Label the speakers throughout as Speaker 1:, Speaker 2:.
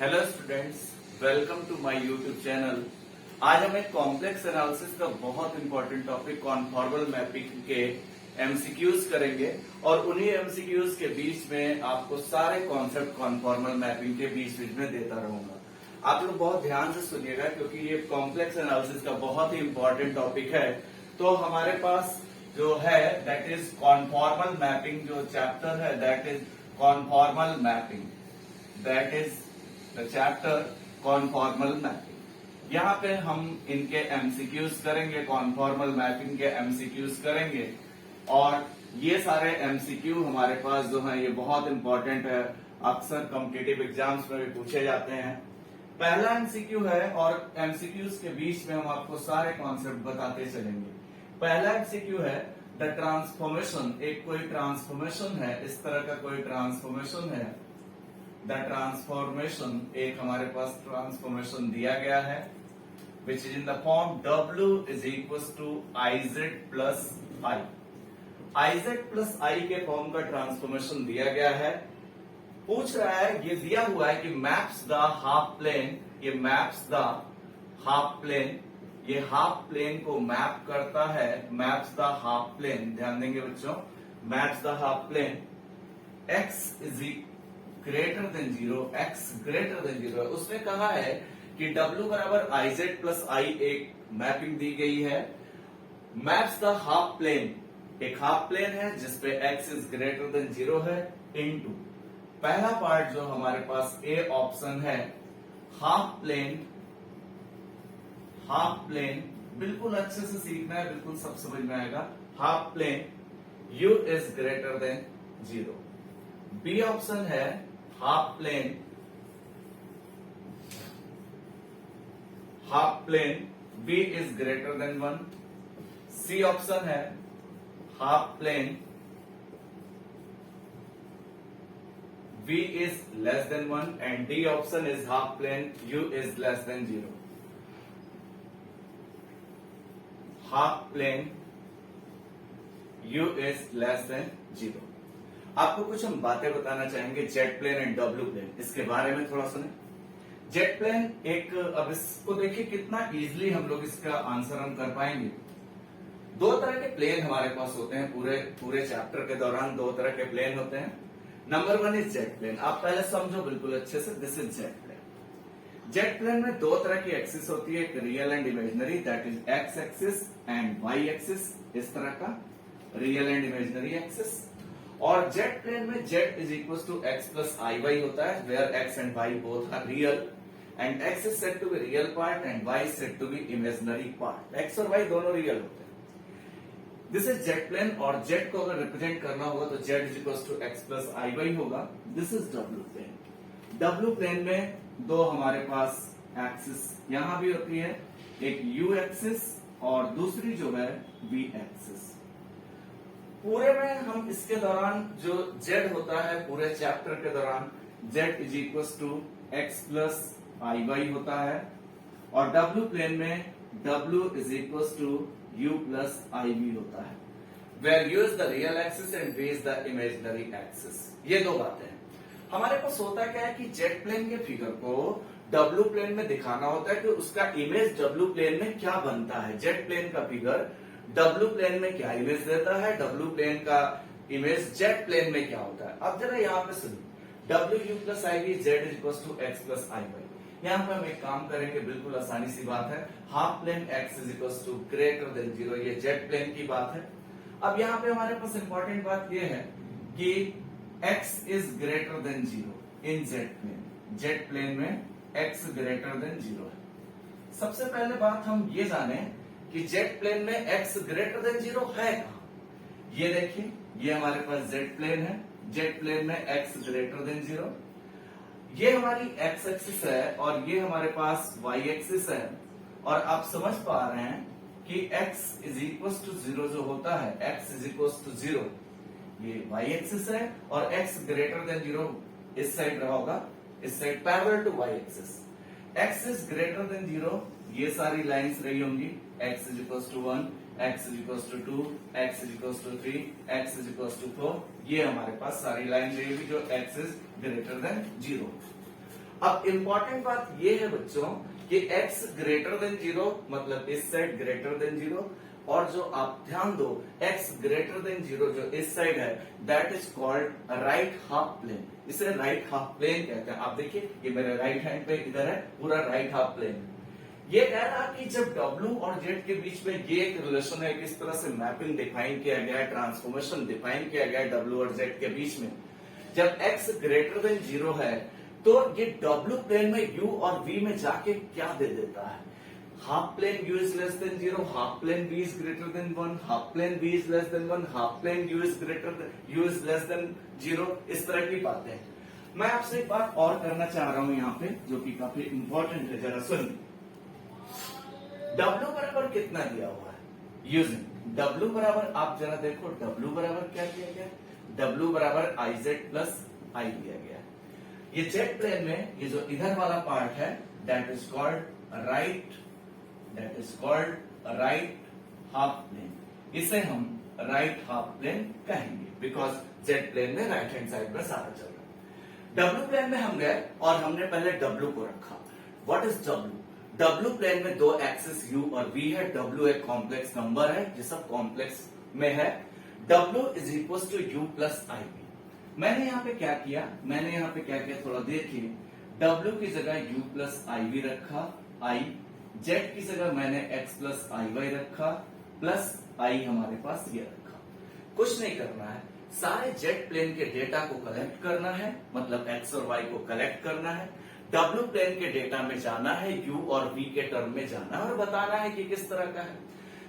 Speaker 1: Hello students, welcome to my YouTube channel. आज हम एक कॉम्प्लेक्स एनालिसिस का बहुत इंपॉर्टेंट टॉपिक कॉन्फॉर्मल मैपिंग के एमसीक्यूज करेंगे और उन्हीं एमसीक्यूज के बीच में आपको सारे कॉन्सेप्ट कॉन्फॉर्मल मैपिंग के बीच बीच में देता रहूंगा। आप लोग बहुत ध्यान से सुनिएगा क्योंकि ये कॉम्प्लेक्स एनालिसिस का बहुत ही इंपॉर्टेंट टॉपिक है। तो हमारे पास जो है दैट इज कॉन्फॉर्मल मैपिंग, जो चैप्टर है that is conformal mapping, that is the chapter conformal mapping. यहाँ पे हम इनके एमसीक्यूज करेंगे, कॉन्फॉर्मल मैपिंग के एमसीक्यूज करेंगे और ये सारे एमसीक्यू हमारे पास जो है ये बहुत इंपॉर्टेंट है, अक्सर कॉम्पिटिटिव एग्जाम्स में भी पूछे जाते हैं। पहला एमसीक्यू है और एमसीक्यूज के बीच में हम आपको सारे कॉन्सेप्ट बताते चलेंगे। पहला एमसीक्यू है द ट्रांसफॉर्मेशन। एक कोई ट्रांसफॉर्मेशन है, इस तरह का कोई ट्रांसफॉर्मेशन है। द ट्रांसफॉर्मेशन, एक हमारे पास ट्रांसफॉर्मेशन दिया गया है which is in the form W is equal to IZ plus I। IZ plus I के फॉर्म का ट्रांसफॉर्मेशन दिया गया है। पूछ रहा है, ये दिया हुआ है कि मैप्स द हाफ प्लेन, ये मैप्स द हाफ प्लेन, ये हाफ प्लेन को मैप करता है। मैप्स द हाफ प्लेन, ध्यान देंगे बच्चों, maps the half plane x is greater than 0, x greater than 0। उसने कहा है कि W बराबर IZ प्लस I एक मैपिंग दी गई है। मैप्स द हाफ प्लेन, एक हाफ प्लेन है जिसपे x इज ग्रेटर देन 0 है, इनटू पहला पार्ट जो हमारे पास ए ऑप्शन है, हाफ प्लेन, हाफ प्लेन बिल्कुल अच्छे से सीखना है, बिल्कुल सब समझ में आएगा। Half plane u is greater than 0। B option है half plane, half plane b is greater than 1। C option है half plane v is less than 1 and D option is half plane u is less than 0। Half plane u is less than 0। आपको कुछ हम बातें बताना चाहेंगे Z plane and W plane, इसके बारे में थोड़ा सुने। जेट प्लेन एक, अब इसको देखिए कितना इजीली हम लोग इसका आंसर हम कर पाएंगे। दो तरह के प्लेन हमारे पास होते हैं, पूरे चैप्टर के दौरान दो तरह के प्लेन होते हैं। Number 1 is Z plane. आप पहले समझो बिल्कुल अच्छे से, this is Z plane. Z plane में दो तरह की एक्सिस होती है, एक real and imaginary, that is X axis and Y axis, इस तरह का रियल एंड इमेजिनरी एक्सिस। और जेट प्लेन में Z is equal to X plus I Y होता है, where X and Y both are real and X is said to be real part and Y is said to be imaginary part. X और Y दोनों real होते हैं। This is Z plane और Z को अगर represent करना होगा तो Z is equal to X plus I Y होगा। This is W plane. W plane में दो हमारे पास एक्सिस यहां भी होती है, एक यू एक्सिस और दूसरी जो है वी एक्सिस। पूरे में हम इसके दौरान जो z होता है, पूरे चैप्टर के दौरान z is equal to X plus I Y होता है और w प्लेन में w is equal to u plus I V होता है, where u is the real axis and v is the imaginary axis. ये दो बातें हैं। हमारे पास होता क्या है कि जेट प्लेन के फिगर को w प्लेन में दिखाना होता है कि उसका इमेज w प्लेन में क्या बनता है। जेट प्लेन का फिगर W प्लेन में क्या इमेज देता है, W प्लेन का इमेज जेट प्लेन में क्या होता है। अब जरा यहाँ पे सुनिए, W plus I V Z is equal to X plus I Y. यहाँ पे हम एक काम करेंगे, बिल्कुल आसानी सी बात है। Half plane x is equal to greater than 0, ये जेट प्लेन की बात है। अब यहाँ पे हमारे पास इंपॉर्टेंट बात ये है कि x is greater than 0 in Z plane. Z plane में x ग्रेटर देन 0 है। सबसे पहले बात हम ये जाने कि जेट प्लेन में x ग्रेटर देन 0 है कहां। ये देखिए, ये हमारे पास जेट प्लेन है, जेट प्लेन में x ग्रेटर देन 0। ये हमारी x एक्सिस है और ये हमारे पास y एक्सिस है और आप समझ पा रहे हैं कि x इज इक्वल टू 0 जो होता है, x इज इक्वल टू 0, ये y एक्सिस है और x ग्रेटर देन 0 इस साइड रहा होगा, इस side parallel to y axis. x is greater than 0, ये सारी लाइंस रही होंगी, x is equal to 1, x is equal to 2, x is equal to 3, x is equal to 4, ये हमारे पास सारी लाइन रहेगी जो x इज ग्रेटर देन 0। अब इंपॉर्टेंट बात ये है बच्चों कि x ग्रेटर देन 0 मतलब इस साइड ग्रेटर देन 0, और जो आप ध्यान दो x ग्रेटर देन 0 जो इस साइड है that is called right half plane. इसे राइट हाफ प्लेन कहते हैं। आप देखिए ये मेरे राइट हैंड पे इधर है पूरा राइट हाफ प्लेन। ये कह रहा कि जब W और Z के बीच में ये एक रिलेशन है, किस तरह से मैपिंग डिफाइन किया गया है, ट्रांसफॉर्मेशन डिफाइन किया गया है W और Z के बीच में, जब x ग्रेटर देन 0 है तो ये W प्लेन में U और V में जाके क्या दे देता है, half plane U is less than 0, half plane V is greater than 1, half plane V is less than 1, half plane U is less than 0, इस तरह की बातें। मैं आपसे एक बात और करना चाह रहा हूं यहाँ पे जो कि काफी इंपॉर्टेंट है, जरा सुन। W बराबर कितना दिया हुआ है, यूजिंग W बराबर, आप जरा देखो W बराबर क्या दिया गया है, W बराबर IZ प्लस I दिया गया है। ये जेट प्लेन में ये जो इधर वाला पार्ट है that is called right half plane, इसे हम राइट हाफ प्लेन कहेंगे बिकॉज जेट प्लेन में राइट हैंड साइड में सारा चल रहा है। W प्लेन में हम गए और हमने पहले W को रखा। What is W? W plane में दो एक्सिस U और V है। W एक कॉम्प्लेक्स नंबर है, ये सब कॉम्प्लेक्स में है। W is equal to U plus IB। मैंने यहाँ पे क्या किया, थोड़ा देखिए। W की जगह U प्लस IB रखा, I Z की जगह मैंने X प्लस IY रखा, प्लस I हमारे पास ये रखा। कुछ नहीं करना है, सारे जेट प्लेन के डेटा को कलेक्ट करना है, मतलब X और Y को कलेक्ट करना है, W प्लेन के डेटा में जाना है, U और V के टर्म में जाना है और बताना है कि किस तरह का है।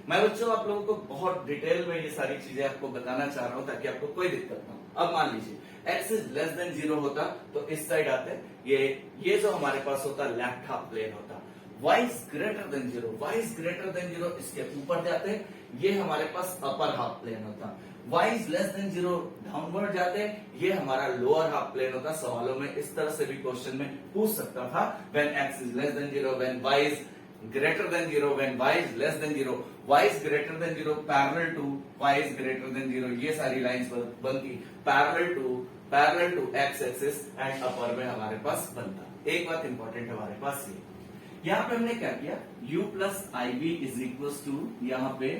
Speaker 1: मैं बच्चों आप लोगों को बहुत डिटेल में ये सारी चीजें आपको बताना चाह रहा हूं ताकि आपको कोई दिक्कत ना हो। अब मान लीजिए x इज लेस देन 0 होता तो इस साइड आते, ये जो हमारे पास होता लेफ्ट हाफ प्लेन होता। y इज ग्रेटर देन 0 इसके ऊपर जाते, ये हमारे पास अपर हाफ प्लेन होता। y is less than 0 downward जाते, ये हमारा लोअर हाफ प्लेन होता। सवालों में इस तरह से भी क्वेश्चन में पूछ सकता था, when x is less than 0, when y is greater than 0, when y is less than 0, y is greater than 0 parallel to y is greater than 0, ये सारी लाइंस बनती parallel to x axis and upper में हमारे पास बनता। एक बात important है हमारे पास ये, यहाँ पे हमने क्या किया, u plus IB is equal to यहाँ पे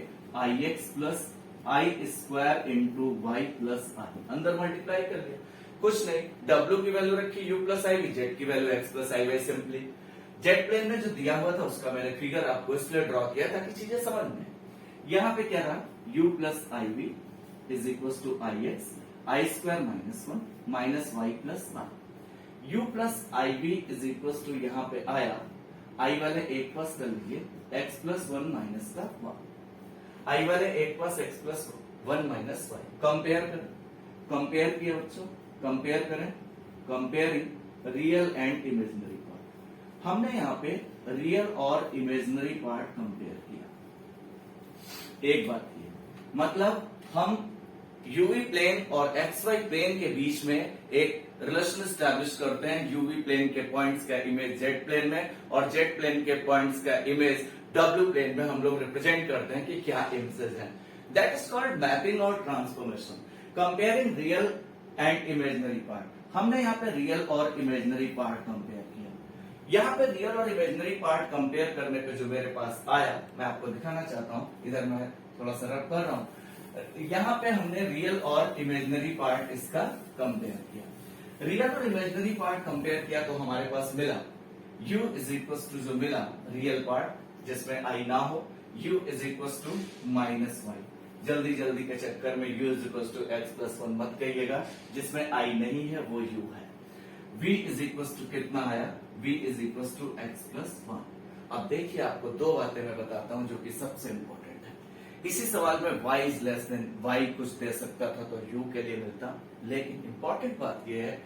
Speaker 1: IX plus I square into Y plus I, अंदर मल्टीप्लाई कर दिया। कुछ नहीं, W की वैल्यू रखी U प्लस IB, Z की value X plus IY। Simply Z plane में जो दिया हुआ था उसका मैंने फिगर आपको इसलिए ड्रॉ किया ताकि चीजें समझ में। यहाँ पे क्या रहा, U plus IB is equal to IX I square minus 1 minus Y plus 1। U plus IB is equal to यहाँ पे आया, I वाले एक पास कर लीजिए x प्लस 1 माइनस का 1, I वाले एक पास x plus 1 minus Y. Compare किया बच्चों, कंपेयर करें, comparing real and imaginary part. हमने यहाँ पे रियल और इमेजिनरी पार्ट कंपेयर किया। एक बात ये मतलब हम यूवी प्लेन और एक्सवाई प्लेन के बीच में एक रिलेशन स्टैब्लिश करते हैं। यूवी प्लेन के पॉइंट्स का इमेज जेड प्लेन में और जेड प्लेन के पॉइंट्स का इमेज डब्ल्यू प्लेन में हम लोग रिप्रेजेंट करते हैं कि क्या इमेजेस हैं। दैट इज कॉल्ड मैपिंग और transformation, comparing real and imaginary part. हमने यहाँ पे रियल और इमेजिनरी पार्ट कंपेयर किया। यहाँ पे रियल और इमेजिनरी पार्ट कंपेयर करने पे जो मेरे पास आया मैं आपको दिखाना चाहता हूँ। इधर मैं थोड़ा सा रब कर रहा हूँ। यहाँ पे हमने रियल और इमेजिनरी पार्ट इसका कंपेयर किया। रियल और इमेजिनरी पार्ट कंपेयर किया तो हमारे पास मिला u इज इक्वल टू जो मिला रियल पार्ट जिसमें i ना हो, u is equal to minus Y. जल्दी जल्दी के चक्कर में u is equal to X plus 1 मत कहिएगा, जिसमें i नहीं है वो u है। v इज इक्वल टू कितना आया, v is equal to X plus 1। अब देखिए आपको दो बातें मैं बताता हूं जो कि सबसे इंपॉर्टेंट है। इसी सवाल में y is less then y कुछ दे सकता था तो u के लिए मिलता, लेकिन इंपॉर्टेंट बात यह है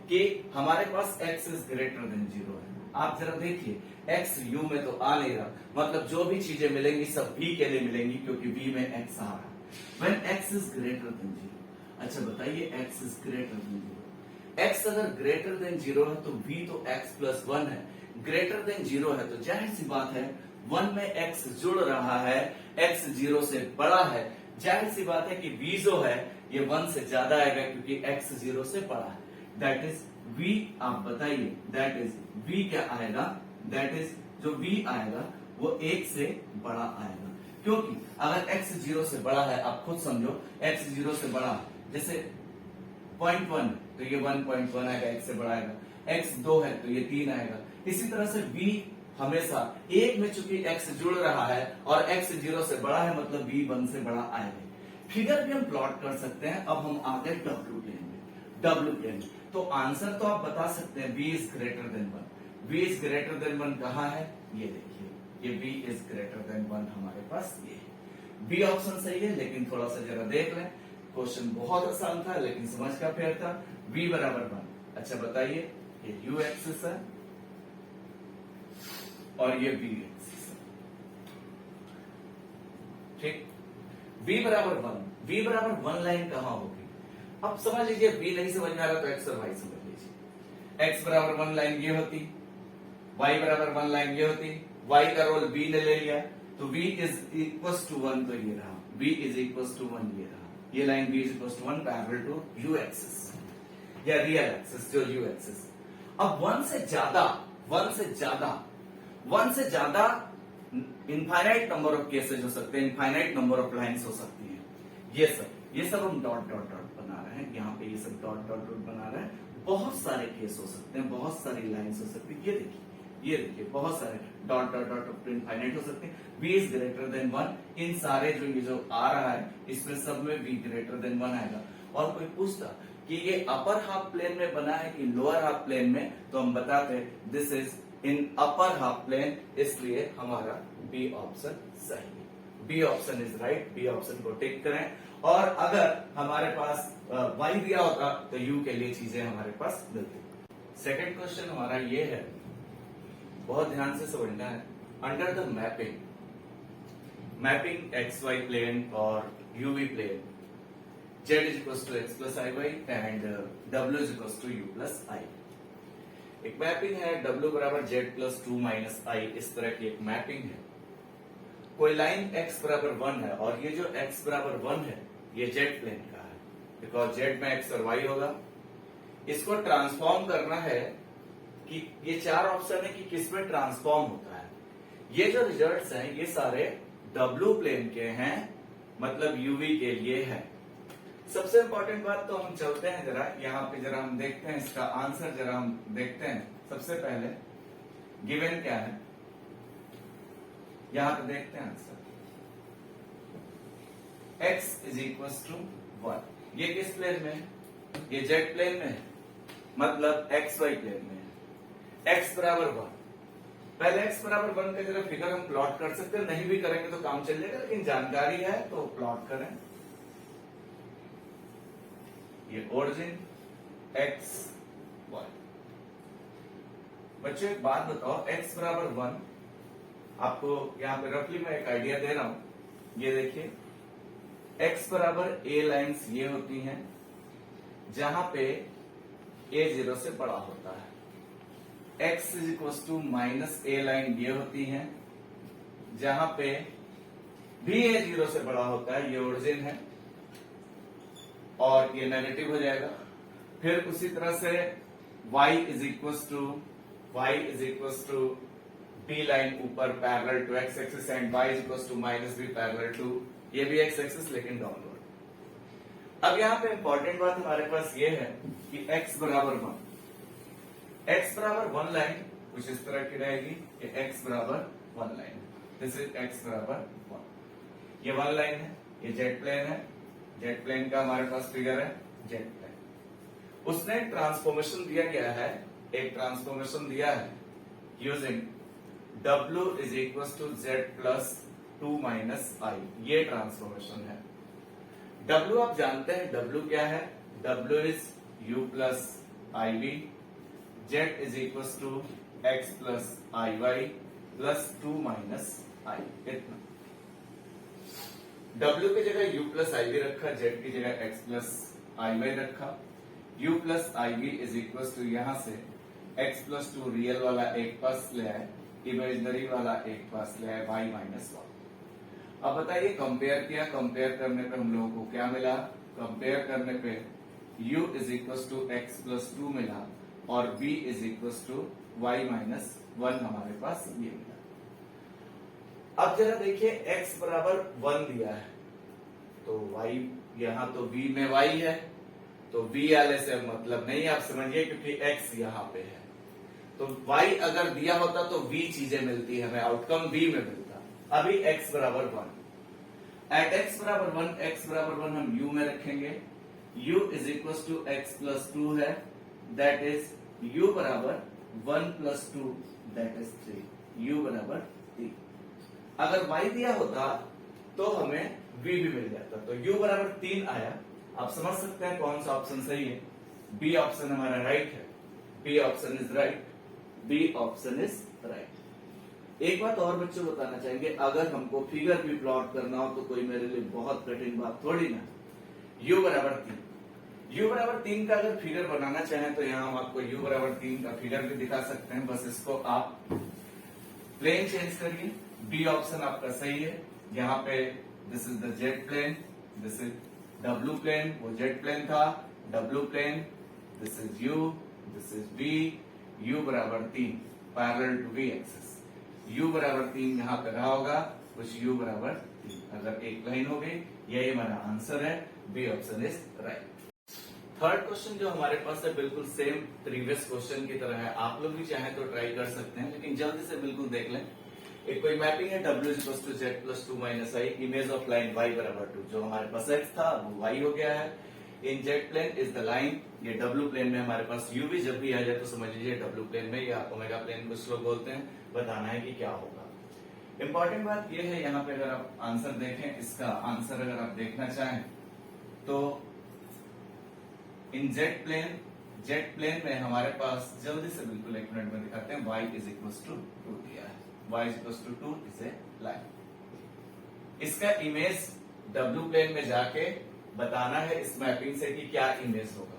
Speaker 1: कि हमारे पास x इज ग्रेटर देन 0 है। आप जरा देखिए x u में तो आ नहीं रहा, मतलब जो भी चीजें मिलेंगी सब v के लिए मिलेंगी क्योंकि v में x आ रहा है। When x is greater than 0, अच्छा बताइए x is greater than 0, x अगर greater than 0 है तो v तो x plus 1 है, greater than 0 है तो जाहिर सी बात है 1 में x जुड़ रहा है, x 0 से बड़ा है, जाहिर सी बात है कि v जो है ये 1 से ज्यादा आएगा क्योंकि x 0 से बड़ा है। दैट इज v आप बताइए, दैट इज v क्या आएगा, दैट इज जो v आएगा वो 1 से बड़ा आएगा, क्योंकि अगर x 0 से बड़ा है, आप खुद समझो, x 0 से बड़ा है, जैसे 0.1 तो ये 1.1 आएगा, x से बड़ा आएगा, x 2 है तो ये 3 आएगा। इसी तरह से v हमेशा 1 में चूंकि x जुड़ रहा है और x 0 से बड़ा है, मतलब v 1 से बड़ा आएगा। फिगर भी हम प्लॉट कर सकते हैं। अब हम आ गए w प्लेन में। w प्लेन तो आंसर तो आप बता सकते हैं, v is greater than 1। v is greater than 1 कहां है, ये देखिए, ये v इज ग्रेटर देन 1 हमारे पास ये है। बी ऑप्शन सही है, लेकिन थोड़ा सा जरा देख लें, क्वेश्चन बहुत आसान था लेकिन समझ का फेर था। v बराबर 1। अच्छा बताइए, ये u एक्सिस है और ये v एक्सिस है, ठीक। v बराबर 1, v बराबर 1 लाइन कहां होगी, अब समझ लीजिए v नहीं समझ में आ रहा तो x और y समझ लीजिए। x बराबर 1 लाइन ये होती, y बराबर 1 लाइन ये होती, y का रोल v ने ले लिया तो v इज इक्वल टू 1, तो ये रहा v इज इक्वल टू 1, ये रहा, ये line v is equal to 1 parallel to u axis या रियल एक्सिस जो u एक्सिस। अब 1 से ज्यादा इनफाइनाइट नंबर ऑफ केसेस हो सकते हैं, इनफाइनाइट नंबर ऑफ लाइंस हो सकती हैं। ये सब हम डॉट डॉट डॉट बना रहे हैं, यहाँ पे ये सब डॉट डॉट डॉट बना रहे हैं। बहुत सारे केस हो सकते हैं, बहुत सारी लाइंस हो सकती है। ये देखिए बहुत सारे डॉट डॉट डॉट इनफाइनाइट हो सकते हैं। v इज ग्रेटर देन 1, इन सारे ये जो आ रहा है इसमें सब में v ग्रेटर देन 1 आएगा। और कोई पूछता कि ये अपर हाफ प्लेन में बना है कि लोअर हाफ प्लेन में, तो हम बताते this is in upper half plane, इसलिए हमारा बी ऑप्शन सही है। B option is right, B option को टिक करें। और अगर हमारे पास y दिया होता तो u के लिए चीजें हमारे पास मिलती। सेकंड क्वेश्चन हमारा ये है, बहुत ध्यान से समझना है। Under the mapping XY plane और UV plane, z is equals to x plus iy and w is equals to u plus i। एक मैपिंग है w बराबर z plus 2 minus i, इस तरह की एक मैपिंग है। कोई लाइन x बराबर 1 है और ये जो x बराबर 1 है ये z प्लेन का है, बिकॉज z में x और y होगा। इसको ट्रांसफॉर्म करना है कि ये 4 ऑप्शन है कि किसमें ट्रांसफॉर्म होता है। ये जो रिजल्ट्स हैं ये सारे w प्लेन के हैं, मतलब UV के लिए है। सबसे इंपॉर्टेंट बात तो हम चलते हैं जरा यहाँ पे, जरा हम देखते हैं इसका आंसर, जरा हम देखते हैं। सबसे पहले गिवन क्या है, यहां पे देखते हैं answer, x is equal to 1। ये किस प्लेन में है, ये z प्लेन में है, मतलब XY प्लेन में है। x बराबर 1, पहले x बराबर 1 का जरा फिगर हम प्लॉट कर सकते हैं, नहीं भी करेंगे तो काम चल जाएगा, लेकिन जानकारी है तो प्लॉट करें। ये ओरिजिन x y। बच्चों एक बात बताओ, x बराबर 1, आपको यहां पे रफली मैं एक आइडिया दे रहा हूं। ये देखिए x बराबर a लाइंस ये होती हैं जहां पे a 0 से बड़ा होता है। x is equal to minus a line ये होती हैं जहां पे भी a 0 से बड़ा होता है, ये ओरिजिन है और ये नेगेटिव हो जाएगा। फिर उसी तरह से y is equal to b line ऊपर parallel to x axis and y is equal to minus b parallel to, ये भी x एक्सिस लेकिन डाउनवर्ड। अब यहाँ पे इंपॉर्टेंट बात हमारे पास ये है कि x बराबर 1 लाइन कुछ इस तरह की रहेगी कि x बराबर 1 लाइन, दिस इज x बराबर 1। ये 1 लाइन है, ये जेट प्लेन है, जेट प्लेन का हमारे पास फिगर है जेट प्लेन। उसने ट्रांसफॉर्मेशन दिया गया है, एक ट्रांसफॉर्मेशन दिया है using w is equal to z plus 2 minus i, ये ट्रांसफॉर्मेशन है। w आप जानते हैं w क्या है, w is u plus iv, z is equal to x plus iy plus 2 minus i, इतना। w की जगह u प्लस iv रखा, z की जगह x प्लस iy रखा। u plus iv is equal to यहां से x प्लस 2 रियल वाला एक पास ले आए, इमेजिनरी वाला एक पास ले आए, y माइनस 1। अब बताइए कंपेयर किया, कंपेयर करने पे हम लोगों को क्या मिला, कंपेयर करने पे u is equal to x plus 2 मिला और v is equal to y minus 1 हमारे पास ये मिला। अब जरा देखिए x बराबर 1 दिया है तो y यहां तो v में y है तो v वाले से मतलब नहीं आप समझिए क्योंकि x यहां पे है। तो y अगर दिया होता तो v चीजें मिलती है, हमें आउटकम v में मिलता। अभी x बराबर 1, एट x बराबर 1 हम u में रखेंगे। u is equal to x plus 2 है, दैट इज u बराबर 1 प्लस 2 दैट इज 3, u बराबर 3। अगर y दिया होता तो हमें v भी मिल जाता, तो u बराबर 3 आया। आप समझ सकते हैं कौन सा ऑप्शन सही है, बी ऑप्शन हमारा राइट है, B option is right, B option is right. एक बात और बच्चों बताना चाहेंगे, अगर हमको फिगर भी प्लॉट करना हो तो कोई मेरे लिए बहुत कठिन बात थोड़ी ना। u बराबर 3 का अगर फिगर बनाना चाहें तो यहाँ हम आपको u बराबर 3 का फिगर भी दिखा सकते हैं, बस इसको आप प्लेन चेंज करिए। बी ऑप्शन आपका सही है। यहाँ पे this is the Z plane, this is W plane, वो जेट प्लेन था, W plane, this is u, this is v, u बराबर 3 parallel to v axis, u बराबर 3 यहाँ पे रहा होगा, कुछ u बराबर 3 अगर एक लाइन हो गई, यही हमारा आंसर है, B option is right. Third question जो हमारे पास है बिल्कुल सेम प्रीवियस क्वेश्चन की तरह है, आप लोग भी चाहें तो ट्राई कर सकते हैं, लेकिन जल्दी से बिल्कुल देख लें। एक कोई मैपिंग है w equals to Z plus 2 minus I, image of line y बराबर 2, जो हमारे पास x था वो y हो गया है। In Z plane is the line, ये w प्लेन में हमारे पास u भी जब भी आ जाए तो समझ लीजिए w प्लेन में या ओमेगा प्लेन कुछ लोग बोलते हैं, बताना है कि क्या होगा। इंपॉर्टेंट बात ये है, यहाँ पे अगर आप आंसर देखें, इसका आंसर अगर आप देखना चाहें तो इन जेट प्लेन में हमारे पास, जल्दी से बिल्कुल एक मिनट में दिखाते हैं, y इज इक्वल टू 2 दिया है, y is equal to 2 is a line. इसका इमेज w प्लेन में जाके बताना है इस मैपिंग से कि क्या इमेज होगा।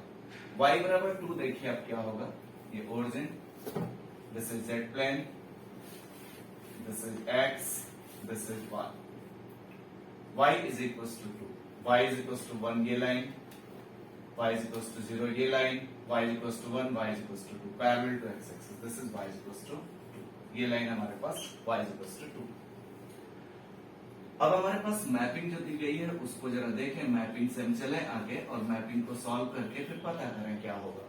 Speaker 1: y बराबर 2 देखिए अब क्या होगा, ये origin, this is Z plane, this is x, this is y, y is equal to 2, y is equal to 1 ये line, y is equals to 0 ये line, y is equals to 1, y is equals to 2 parallel to x axis, this is y is equals to 2, ये line हमारे पास y is equals to 2। अब हमारे पास mapping जो दी गई है उसको जरा देखें, मैपिंग से हम चले आगे और मैपिंग को सॉल्व करके फिर पता करें क्या होगा।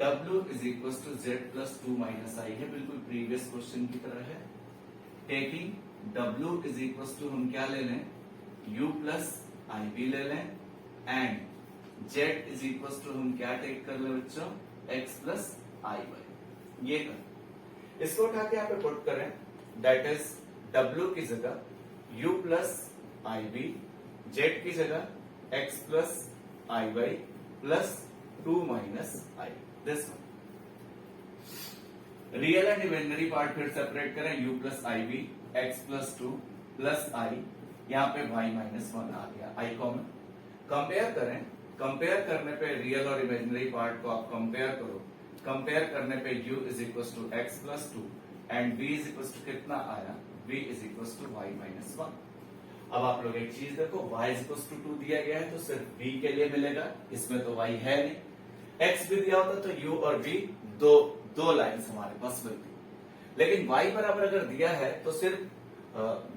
Speaker 1: w is equals to z plus 2 minus i है, बिल्कुल प्रीवियस क्वेश्चन की तरह है। Taking w is equals to हम क्या ले लें, u plus ib ले लें, and z is equal to हम क्या टेक कर ले बच्चों, x प्लस आई वाई, ये कर इसको उठा के यहाँ पे पुट करें, दैट इज w की जगह u प्लस आई बी, z की जगह x plus I Y plus 2 minus I, this one. Real and imaginary part फिर सेपरेट करें, u plus I B, x plus 2 plus I, यहाँ पे y माइनस 1 आ गया, आई कॉमन। कंपेयर करें, compare करने पे रियल और इमेजिनरी पार्ट को आप कंपेयर करो, कंपेयर करने पे u is equal to X plus 2 and v is equal to कितना आया, v is equal to y minus 1। अब आप लोग एक चीज देखो, y इज इक्वल टू 2 दिया गया है तो सिर्फ v के लिए मिलेगा, इसमें तो y है नहीं। x भी दिया होता तो u और v दो लाइन्स हमारे पास मिलती, लेकिन y बराबर अगर दिया है तो सिर्फ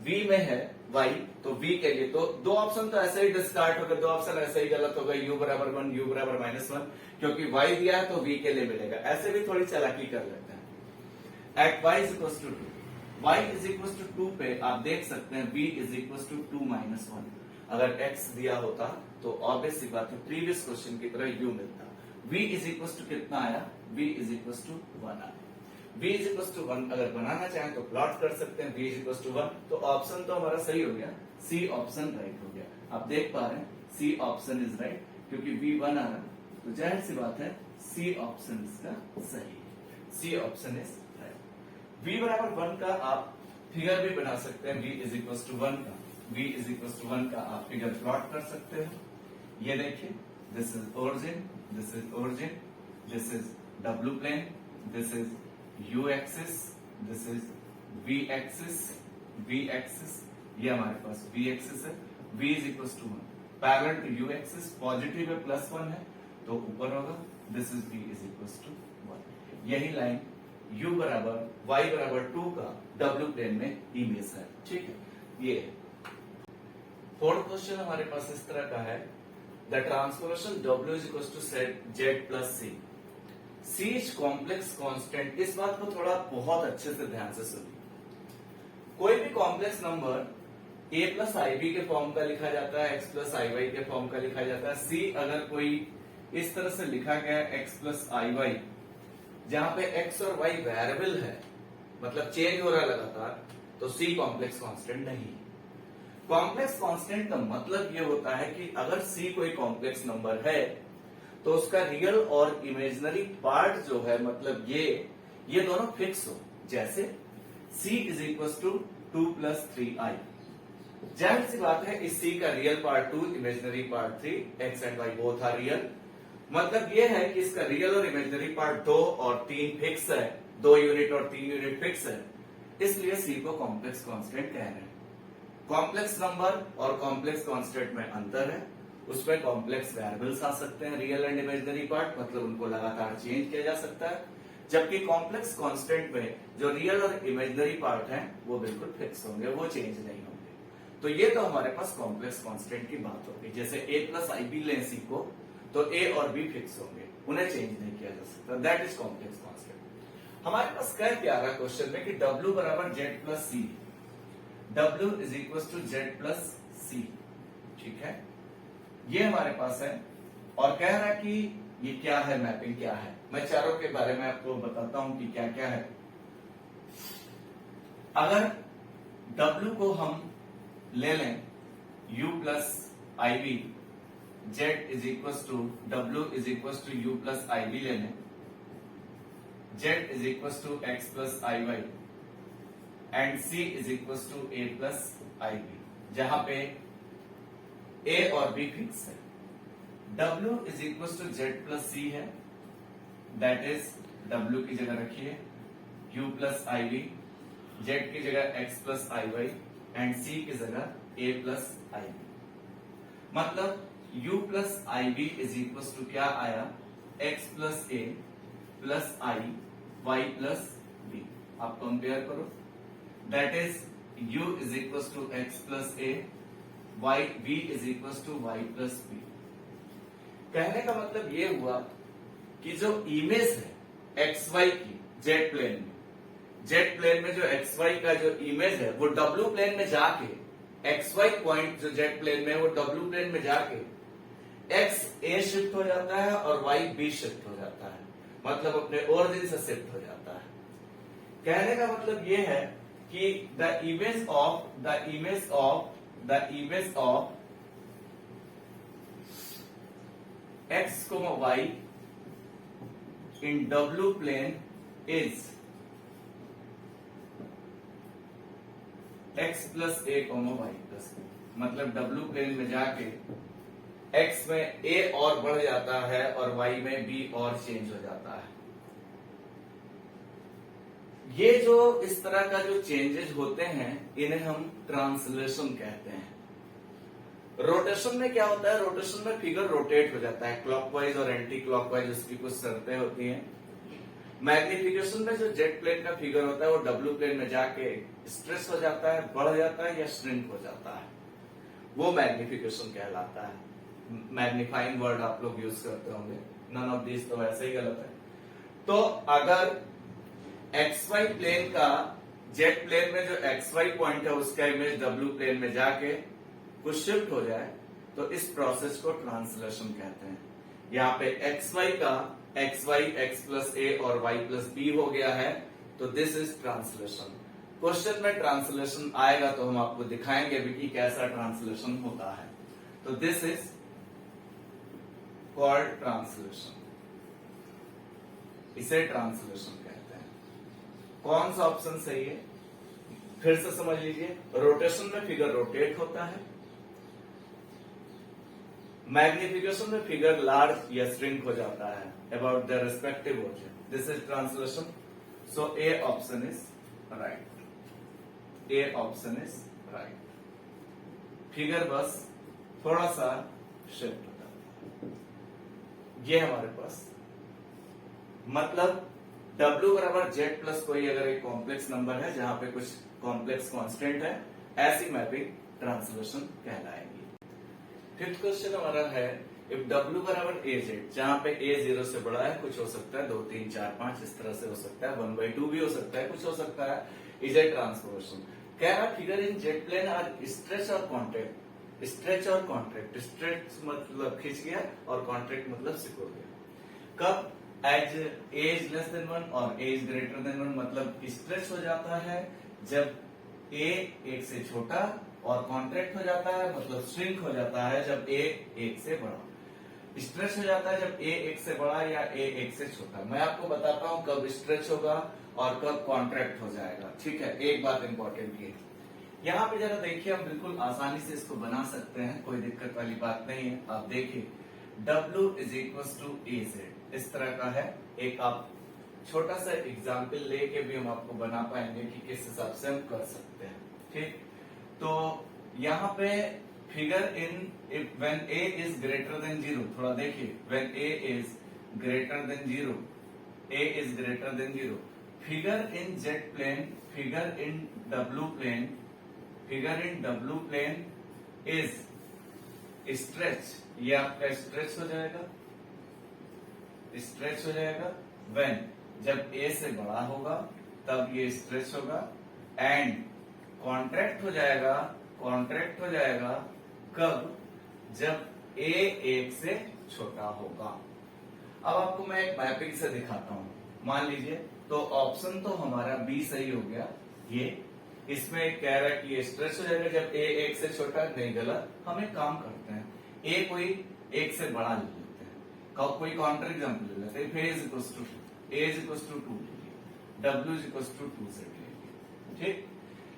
Speaker 1: v में है y, तो v के लिए तो दो ऑप्शन तो ऐसे ही डिस्कार्ड हो गए, दो ऑप्शन ऐसे ही गलत हो गए, u बराबर 1, u बराबर माइनस 1, क्योंकि y दिया है तो v के लिए मिलेगा। ऐसे भी थोड़ी चालाकी कर लेते हैं। At y is equal to 2, y is equal to 2 पे आप देख सकते हैं v is equal to 2 minus 1। अगर x दिया होता तो ऑब्वियस सी बात है प्रीवियस क्वेश्चन की तरह u मिलता। v इज इक्वल टू कितना आया, v इज इक्वल टू 1 आया। v इज इक्वल टू 1 अगर बनाना चाहें तो प्लॉट कर सकते हैं, v इज इक्वल टू 1, तो ऑप्शन तो हमारा सही हो गया, c ऑप्शन राइट हो गया। आप देख पा रहे हैं c ऑप्शन इज राइट, क्योंकि v 1 आ रहा तो जाहिर सी बात है c ऑप्शन इसका सही है, c option is right. v बराबर 1 का आप फिगर भी बना सकते हैं, v इज इक्वल टू 1 का, v इज इक्वल टू 1 का आप फिगर प्लॉट कर सकते हैं। ये देखिए, this is origin, this is origin, this is w plane, this is u axis, this is v axis, v axis, ये हमारे पास v एक्सिस है, v is equal to 1 parallel to u axis, positive है plus 1 है तो ऊपर होगा, this is v is equal to 1। यही लाइन u बराबर y बराबर 2 का w प्लेन में इमेज है। ठीक है, ये फोर्थ क्वेश्चन हमारे पास इस तरह का है, the transformation w is equal to z plus c, c is complex constant. इस बात को थोड़ा बहुत अच्छे से ध्यान से सुनिए। कोई भी complex number a plus I b के फॉर्म का लिखा जाता है, x प्लस आई वाई के फॉर्म का लिखा जाता है। c अगर कोई इस तरह से लिखा गया है x प्लस आई वाई, जहां पे x और y वेरिएबल है, मतलब चेंज हो रहा है लगातार, तो c कॉम्प्लेक्स कांस्टेंट नहीं। कॉम्प्लेक्स कांस्टेंट का मतलब ये होता है कि अगर c कोई कॉम्प्लेक्स नंबर है तो उसका रियल और इमेजिनरी पार्ट जो है, मतलब ये दोनों फिक्स हो। जैसे c is equal to 2 plus 3i, जाहिर सी बात है इस c का real part 2, imaginary part 3, x and y both are real. मतलब ये है कि इसका रियल और इमेजिनरी पार्ट 2 और 3 फिक्स है, 2 यूनिट और 3 यूनिट फिक्स है, इसलिए c को कॉम्प्लेक्स कांस्टेंट कह रहे हैं। कॉम्प्लेक्स नंबर और कॉम्प्लेक्स कांस्टेंट में अंतर है, उसमें कॉम्प्लेक्स वेरिएबल्स आ सकते हैं, रियल एंड इमेजिनरी पार्ट, मतलब उनको लगातार चेंज किया जा सकता है, जबकि कॉम्प्लेक्स कांस्टेंट में जो रियल और इमेजिनरी पार्ट हैं वो बिल्कुल फिक्स होंगे, वो चेंज नहीं होंगे। तो ये तो हमारे पास कॉम्प्लेक्स कांस्टेंट की बात होगी। जैसे a प्लस आई बी लें c को, तो a और b फिक्स होंगे, उन्हें चेंज नहीं किया जा सकता, दैट इज कॉम्प्लेक्स कांस्टेंट। हमारे पास कह क्या रहा क्वेश्चन में कि w बराबर z plus c, w is equal to z plus c। ठीक है, ये हमारे पास है और कह रहा है कि ये क्या है, मैपिंग क्या है। मैं चारों के बारे में आपको बताता हूं कि क्या क्या है। अगर w को हम ले लें u plus I B, z is equal to w is equal to u plus I b ले लें, z is equal to x plus I y and c is equal to a plus I b, जहां पे a और b fix है। w is equal to z plus c है, that is w की जगह रखिए u प्लस आई B, z की जगह x plus I y and c की जगह a प्लस आई बी। मतलब u plus I b is equal to क्या आया, x plus a plus i y plus b। आप कंपेयर करो, that is u is equal to x plus a, y b is equal to y plus b। कहने का मतलब ये हुआ कि जो इमेज है एक्स वाई की जेड प्लेन में जो एक्स वाई का जो इमेज है वो डब्ल्यू प्लेन में जाके, एक्स वाई पॉइंट जो जेड प्लेन में है वो डब्ल्यू प्लेन में जाके एक्स ए शिफ्ट हो जाता है और वाई बी शिफ्ट हो जाता है, मतलब अपने ओरिजिन से शिफ्ट हो जाता है। कहने का मतलब ये है कि the image of x comma y in डब्ल्यू plane is x plus a comma y plus b. मतलब डब्ल्यू प्लेन में जाके x में a और बढ़ जाता है और y में b और चेंज हो जाता है। ये जो इस तरह का जो चेंजेस होते हैं इन्हें हम ट्रांसलेशन कहते हैं। रोटेशन में क्या होता है, रोटेशन में फिगर रोटेट हो जाता है, क्लॉकवाइज और एंटी क्लॉकवाइज उसकी कुछ शर्तें होती हैं। मैग्निफिकेशन में जो जेड प्लेन का फिगर होता है वो डब्ल्यू प्लेन में जाके स्ट्रेस हो जाता है, बढ़ जाता है या श्रिंक हो जाता है, वो मैग्निफिकेशन कहलाता है। मैग्नीफाइंग वर्ड आप लोग यूज करते होंगे, नन ऑफ दिस तो वैसे ही गलत है। तो अगर एक्स वाई प्लेन का जेड प्लेन में जो एक्स वाई पॉइंट है उसका इमेज डब्ल्यू प्लेन में जाके कुछ शिफ्ट हो जाए तो इस प्रोसेस को ट्रांसलेशन कहते हैं। यहाँ पे एक्स वाई का एक्स वाई एक्स प्लस ए और वाई प्लस बी हो गया है, तो दिस इज ट्रांसलेशन। क्वेश्चन में ट्रांसलेशन आएगा तो हम आपको दिखाएंगे भी कि कैसा ट्रांसलेशन होता है। तो दिस इज कॉल्ड ट्रांसलेशन, इसे ट्रांसलेशन कहते हैं। कौन सा ऑप्शन सही है, फिर से समझ लीजिए। रोटेशन में फिगर रोटेट होता है, मैग्निफिकेशन में फिगर लार्ज या श्रिंक हो जाता है about the respective origin, this is translation. So A option is right, A option is right. Figure बस थोड़ा सा शिफ्ट होता है, ये हमारे पास मतलब W बराबर जेड प्लस कोई अगर एक कॉम्प्लेक्स नंबर है जहां पे कुछ कॉम्प्लेक्स कांस्टेंट है, ऐसी मैपिंग ट्रांसलेशन कहलाएगी। फिफ्थ क्वेश्चन हमारा है इफ W बराबर ए जेड, जहां पे ए 0 से बड़ा है, कुछ हो सकता है 2 3 4 5 इस तरह से हो सकता है, 1/2 भी हो सकता है, कुछ हो सकता है, इज ए ट्रांसफॉर्मेशन। कह रहा figure in Z plane are stretch और कॉन्ट्रैक्ट। स्ट्रेच और कॉन्ट्रैक्ट, स्ट्रेच मतलब खिंच गया और कॉन्ट्रैक्ट मतलब सिकुड़ गया। कब? As a is less than 1 और ए इज ग्रेटर देन 1, मतलब स्ट्रेच हो जाता है जब ए 1 से छोटा, और कॉन्ट्रैक्ट हो जाता है मतलब श्रिंक हो जाता है जब ए 1 से बड़ा। स्ट्रेच हो जाता है जब ए 1 से बड़ा या ए 1 से छोटा। मैं आपको बताता हूं कब स्ट्रेच होगा और कब कॉन्ट्रैक्ट हो जाएगा, ठीक है। एक बात इंपॉर्टेंट ये, यहाँ पे जरा देखिए, हम बिल्कुल आसानी से इसको बना सकते हैं, कोई दिक्कत वाली बात नहीं है। आप देखिए W is equal to a z, इस तरह का है। एक आप छोटा सा एग्जाम्पल लेके भी हम आपको बना पाएंगे कि किस हिसाब से हम कर सकते हैं, ठीक। तो यहाँ पे figure in when a is greater than 0, थोड़ा देखिए, when a is greater than 0, a is greater than 0, figure in Z plane, figure in W plane, figure in W plane is stretch, ये आपका स्ट्रेच हो जाएगा, stretch हो जाएगा when, जब a से बड़ा होगा तब ये स्ट्रेच होगा, एंड कॉन्ट्रैक्ट हो जाएगा, कॉन्ट्रैक्ट हो जाएगा कब? जब a 1 से छोटा होगा। अब आपको मैं एक मैपिंग से दिखाता हूं। मान लीजिए, तो ऑप्शन तो हमारा बी सही हो गया। ये इसमें कह रहा है कि ये स्ट्रेच हो जाएगा जब a 1 से छोटा, नहीं गलत। हम एक काम करते हैं, a कोई 1 से बड़ा ले लेते हैं, कोई काउंटर एग्जाम्पल ले लेते हैं। a is equal to 2, a is equal to 2 ले लिया, w is equal to 2 z ले लिया, ठीक।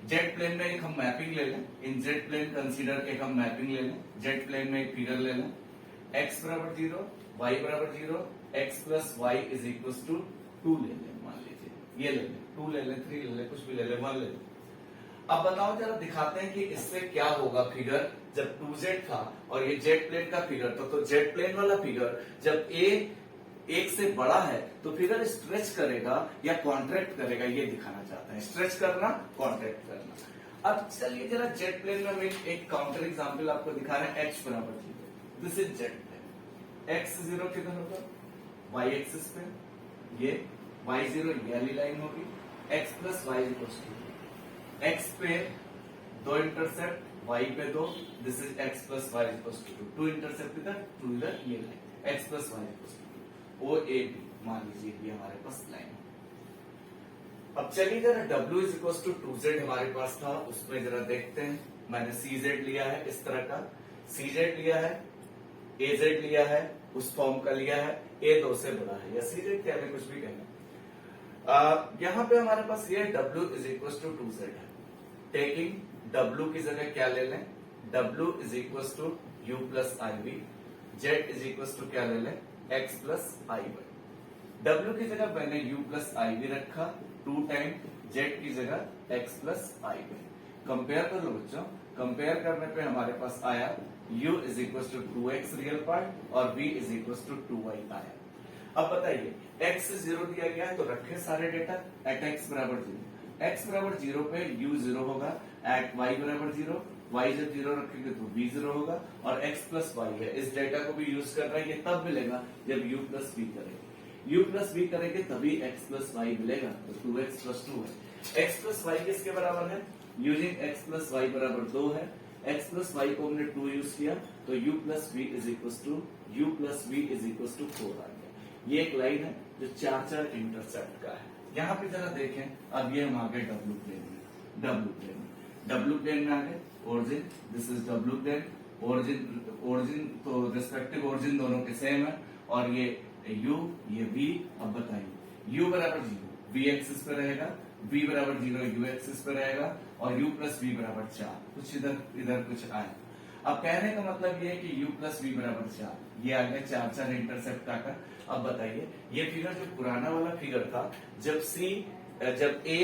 Speaker 1: जेड प्लेन में एक हम मैपिंग ले लें, इन जेड प्लेन कंसीडर एक हम मैपिंग ले लें, जेड प्लेन में एक फिगर ले लें, x बराबर 0, y बराबर 0, x plus y is equal to 2 ले लें। मान लीजिए ये ले लें, 2 ले लें, 3 ले लें, कुछ भी ले लें, 1 ले लें। अब बताओ जरा, दिखाते हैं कि इससे क्या होगा फिगर जब 2z था और ये जेड प्लेन का फिगर था। तो जेड प्लेन वाला फिगर जब a 1 से बड़ा है तो फिगर स्ट्रेच करेगा या कॉन्ट्रैक्ट करेगा, ये दिखाना चाहता है। स्ट्रेच करना, कॉन्ट्रैक्ट करना। अब चलिए जरा जेड प्लेन में एक काउंटर एग्जांपल आपको दिखा रहे हैं, x बराबर 0, this is z plane. x 0 किधर होगा? y एक्सिस पे, ये y 0 ये वाली लाइन होगी, x plus y equals to, x पे 2 इंटरसेप्ट, y पे 2, this is x plus y equals to 2 intercept इधर, 2 इधर, ये line x plus y equals to O A B, मान लीजिए ये हमारे पास लाइन है। अब चलिए जरा W is equal to 2z हमारे पास था, उसमें जरा देखते हैं। मैंने CZ लिया है, इस तरह का CZ लिया है, AZ लिया है, उस फॉर्म का लिया है, A 2 से बड़ा है, या CZ क्या है, कुछ भी कहना। यहाँ पे हमारे पास ये W is equal to 2z है। टेकिंग W की जगह क्या ले लें? W is equal to u plus I v, Z is equal to क्या ले लें? x प्लस आई वाई। W की जगह मैंने u प्लस आई वी रखा, 2 टाइम z की जगह x प्लस आई वाई। कंपेयर कर लो बच्चों, कंपेयर करने पे हमारे पास आया u is equal to 2x real part और v is equal to 2y आया। अब बताइए, x 0 दिया गया है तो रखे सारे डेटा, एट x बराबर 0, x बराबर 0 पे u 0 होगा, एट y बराबर 0, y जब 0 रखेंगे तो v 0 होगा, और x प्लस वाई है, इस डेटा को भी यूज कर रहा है, ये तब मिलेगा जब u प्लस v करेंगे। u प्लस v करेंगे तभी x प्लस वाई मिलेगा, तो 2x प्लस 2 है। x प्लस वाई किसके बराबर है? यूजिंग x प्लस वाई बराबर 2 है, x प्लस वाई को हमने 2 यूज किया तो u plus v is equal to u plus v is equal to 4 आ गया। ये एक लाइन है जो 4 इंटरसेप्ट का है। यहाँ पे जरा देखें, अब ये हम आ गए W प्लेन में, W प्लेन में आ गए, origin, this is W plane, origin तो रिस्पेक्टिव ओरिजिन दोनों के सेम है, और ये u, ये v। अब बताइए, u बराबर 0 v एक्सिस पे रहेगा, v बराबर 0 u एक्सिस पे रहेगा, और u प्लस v बराबर 4, कुछ इधर कुछ आए। अब कहने का मतलब ये है कि u प्लस v बराबर 4, ये आ गया 4 इंटरसेप्ट आकर। अब बताइए, ये फिगर जो पुराना वाला फिगर था, जब a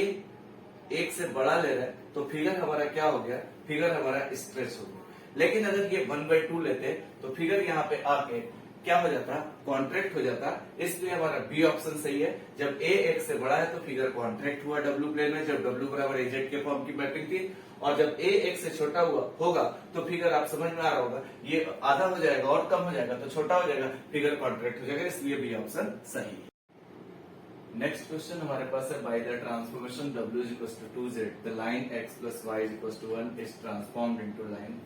Speaker 1: 1 से बड़ा ले रहा है तो फिगर हमारा क्या हो गया? फिगर हमारा स्ट्रेच हो गया। लेकिन अगर ये 1/2 लेते तो फिगर यहाँ पे आके क्या हो जाता, कॉन्ट्रैक्ट हो जाता, इसलिए हमारा बी ऑप्शन सही है। जब ए एक्स से बड़ा है तो फिगर कॉन्ट्रैक्ट हुआ डब्ल्यू प्लेन में, जब डब्ल्यू बराबर एजेड के फॉर्म की मैपिंग थी। और जब ए एक्स से छोटा हुआ होगा तो फिगर आप समझ में आ रहा होगा, ये आधा हो जाएगा और कम हो जाएगा तो छोटा हो जाएगा, फिगर कॉन्ट्रैक्ट हो जाएगा, इसलिए बी ऑप्शन सही है। नेक्स्ट क्वेश्चन हमारे पास है, by the transformation W is equals to 2z, the line x plus y is equals to 1 is transformed into line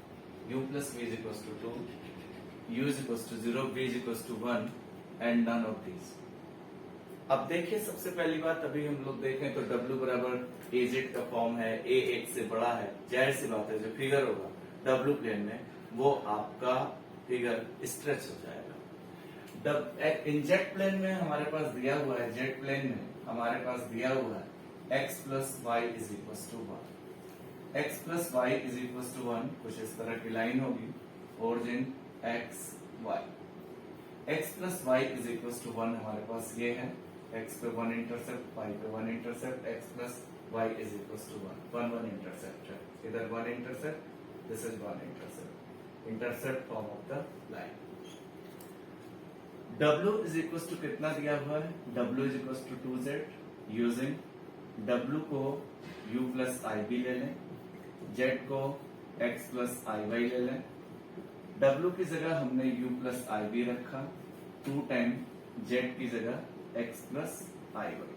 Speaker 1: u plus v is equals to 2, u is equals to 0, v is equals to 1 and none of these। अब देखिए, सबसे पहली बात अभी हम लोग देखें तो W बराबर एजेड का फॉर्म है, a एक से बड़ा है, जाहिर सी बात है जो फिगर होगा W प्लेन में वो आपका फिगर स्ट्रेच हो जाएगा। इन जेट प्लेन में हमारे पास दिया हुआ है, जेट प्लेन में हमारे पास दिया हुआ है x plus y is equal to 1, x plus y is equal to 1, कुछ इस तरह की लाइन होगी, origin x y, x plus y is equal to 1 हमारे पास ये है, x पे 1 इंटरसेप्ट, y पे 1 intercept, x plus y is equal to 1 1 intercept है, इधर 1 intercept, this is 1 intercept, intercept form of the line. W is equal to कितना दिया हुआ है, W is equal to 2z, using W को u plus आई b ले लें, Z को x प्लस आई वाई ले लें। W की जगह हमने u प्लस आई बी रखा, 2 टाइम Z की जगह x plus I y,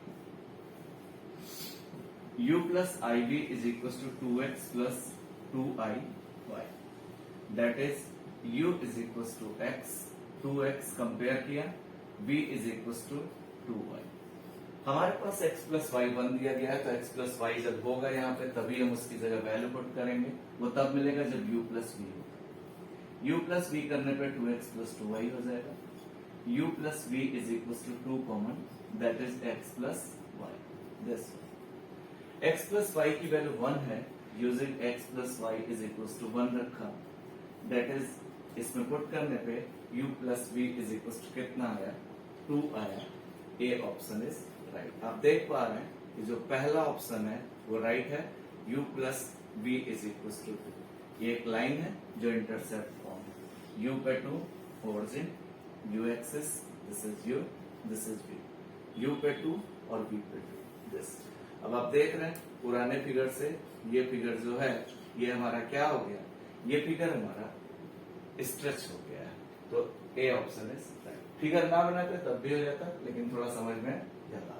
Speaker 1: u plus I b is equal to 2x plus 2i y, that is u is equal to x, 2x compare किया, v is equal to 2y। हमारे पास x plus Y 1 दिया गया है, तो x plus Y जब होगा यहाँ पे तभी हम उसकी जगह वैल्यू पुट करेंगे, वो तब मिलेगा जब u प्लस वी होगा। u प्लस वी करने पे 2x प्लस 2y हो जाएगा, u plus v is equal to 2 common, that is x plus y, this x plus y की वैल्यू 1 है, using x plus y is equal to 1 रखा, that is इसमें put करने पे u plus v is equal to कितना आया, 2 आया, A option is right. आप देख पा रहे हैं कि जो पहला ऑप्शन है वो राइट है, u plus v is equal to 2, ये एक लाइन है जो इंटरसेप्ट फॉर्म है, u पे 2 origin, u axis, this is u, this is v, u पे 2 और v पे 2, दिस। अब आप देख रहे हैं पुराने फिगर से ये फिगर जो है ये हमारा क्या हो गया, ये फिगर हमारा स्ट्रेच हो गया है, तो A option is right. Figure ना बनाते तब भी हो जाता, लेकिन थोड़ा समझ में ज्यादा